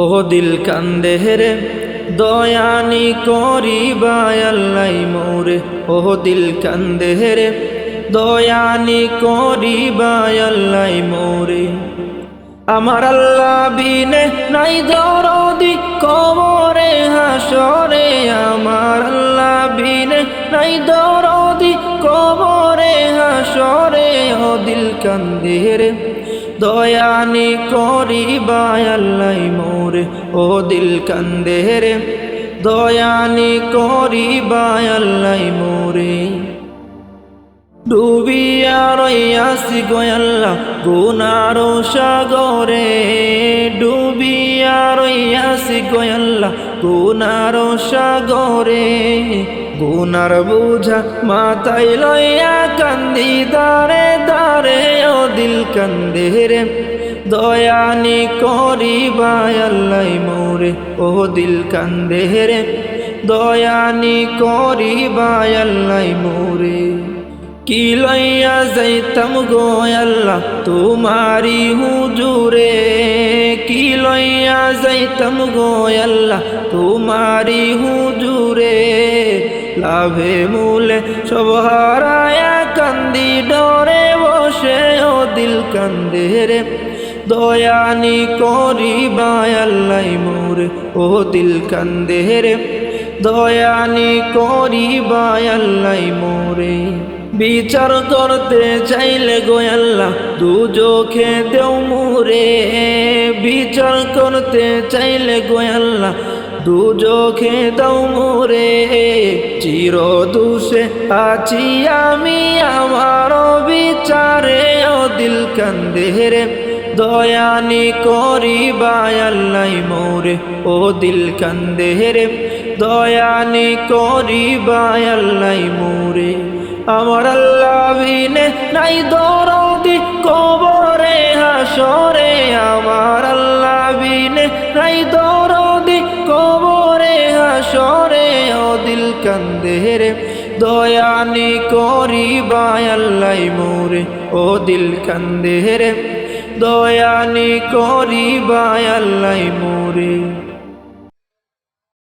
ও দিল কান্দে রে দয়ানি করিবা আল্লাই মোরে। ও দিল কান্দে রে দয়ানি করিবা আল্লাই মোরে। আমার আল্লাহ বিনে নাই দরদি কবরে হাসরে। আমার আল্লাহ বিনে নাই দরদি কবরে হাসরে। ও দিল কান্দে রে দয়ানি করিবা আল্লাই মোরে। ও দিল কান্দে রে দয়ানি করিবা আল্লাই মোরে। ডুবিয়া রইয়াছি গো আল্লাহ গুনার সাগরে। ডুবিয়া রইয়াছি গো আল্লাহ গুনার সাগরে। গুনার বুঝা মাথায় লইয়া কান্দি দারে দারে। ও দিল কান্দে রে দয়ানি করিবা আল্লাই মোরে। ও দিল কান্দে রে দয়ানি করিবা আল্লাই মোরে। কি লইয়া যাইতাম গো আল্লাহ তোমারি হুজুরে। কি লইয়া যাইতাম গো আল্লাহ তোমারি হুজুরে। লাভে মূলে সব হারায়া কান্দি ডরে বসে। ও দিল কান্দে রে দয়ানি করিবা আল্লাই মোরে। ও দিল কান্দে রে দয়ানি করিবা আল্লাই মোরে। বিচার করতে চাইলে গো আল্লাহ দু চোখে দেও মুরে। বিচার করতে চাইলে গো আল্লাহ দু চোখে দাও মুরে। চির দোষে আছি আমি আমার বিচারে। ও দিল কান্দে রে দয়ানি করিবা আল্লাই মোরে। ও দিল কান্দে রে দয়ানি করিবা আল্লাই মোরে। আমার আল্লাহ বিনে নাই দরদি কবরে হাসরে। আমার আল্লাহ বিনে নাই দরদি কবরে হাসরে। ও দিল কান্দে রে দয়ানি করিবা আল্লাই মোরে। ও দিল কান্দে রে দয়ানি করিবা আল্লাই মোরে।